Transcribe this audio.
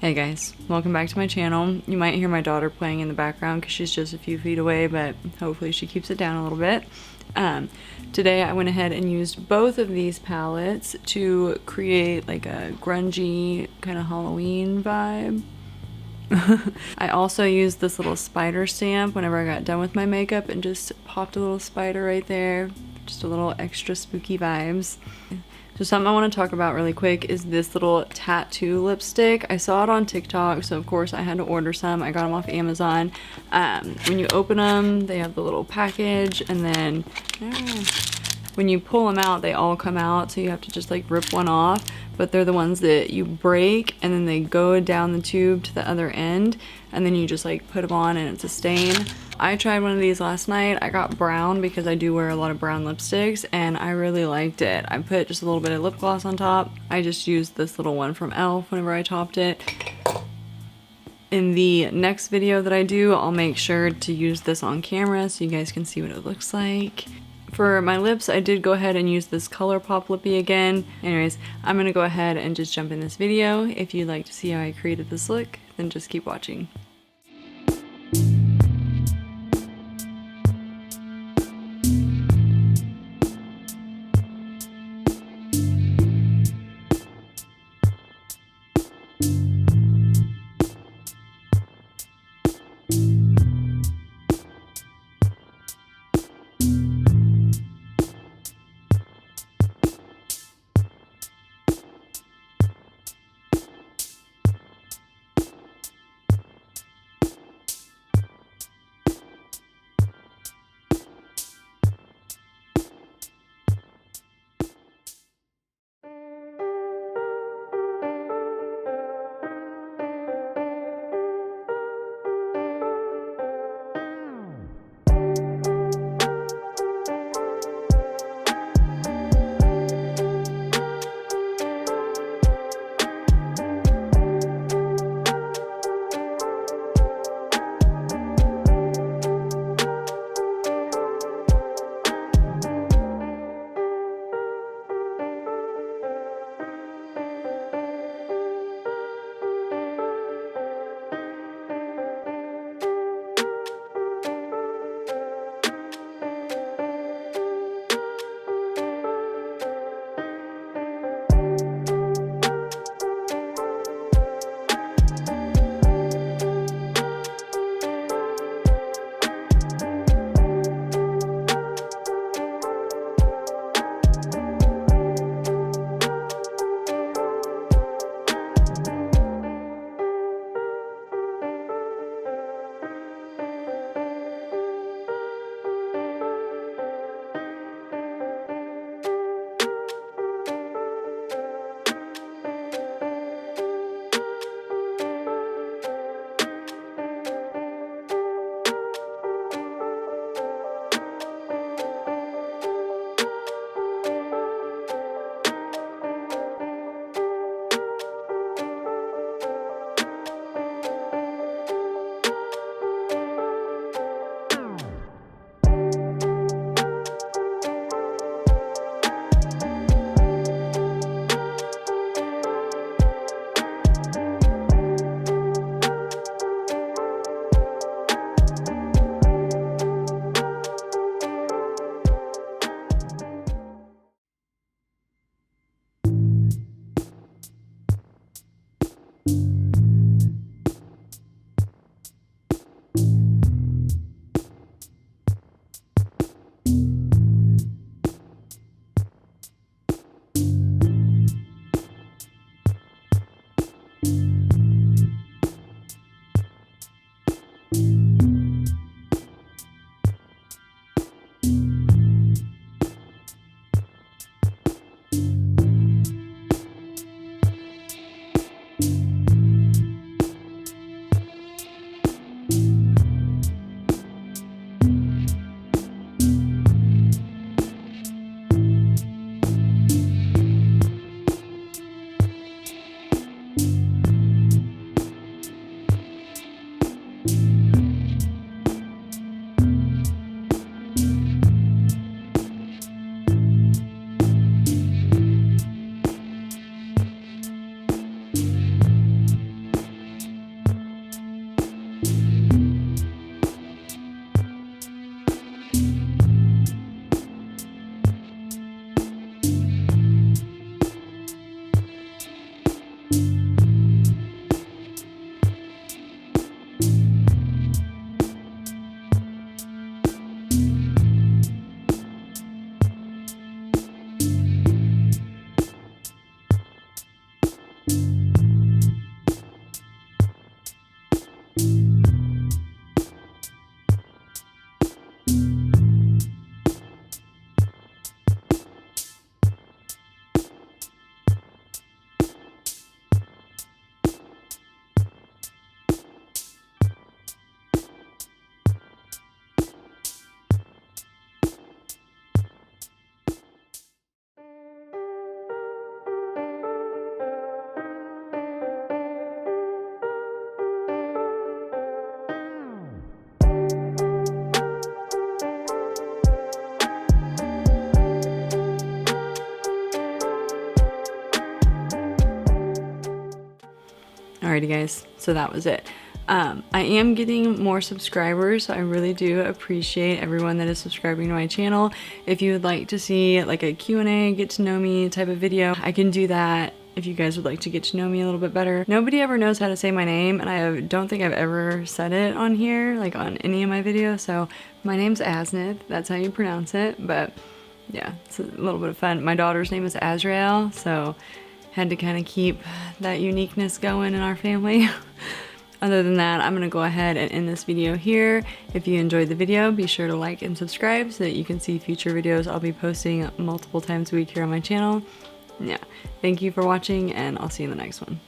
Hey guys, welcome back to my channel. You might hear my daughter playing in the background because she's just a few feet away, but hopefully she keeps it down a little bit. Today I went ahead and used both of these palettes to create like a grungy kind of Halloween vibe. I also used this little spider stamp whenever I got done with my makeup and just popped a little spider right there. Just a little extra spooky vibes. So something I want to talk about really quick is this little tattoo lipstick. I saw it on TikTok, so of course I had to order some. I got them off Amazon. When you open them, they have the little package, and then when you pull them out, they all come out, so you have to just like rip one off. But they're the ones that you break, and then they go down the tube to the other end, and then you just like put them on and it's a stain. I tried one of these last night. I got brown because I do wear a lot of brown lipsticks, and I really liked it. I put just a little bit of lip gloss on top. I just used this little one from e.l.f. whenever I topped it. In the next video that I do, I'll make sure to use this on camera so you guys can see what it looks like. For my lips, I did go ahead and use this ColourPop lippy again. Anyways, I'm gonna go ahead and just jump in this video. If you'd like to see how I created this look, then just keep watching. Alrighty guys, so that was it. I am getting more subscribers, so I really do appreciate everyone that is subscribing to my channel. If you would like to see like a Q&A, get to know me type of video, I can do that. If you guys would like to get to know me a little bit better. Nobody ever knows how to say my name, and I don't think I've ever said it on here, like on any of my videos. So my name's Asnith, that's how you pronounce it, but yeah, it's a little bit of fun. My daughter's name is Azrael, so had to kind of keep that uniqueness going in our family. Other than that, I'm gonna go ahead and end this video here. If you enjoyed the video, be sure to like and subscribe so that you can see future videos I'll be posting multiple times a week here on my channel. Yeah, thank you for watching, and I'll see you in the next one.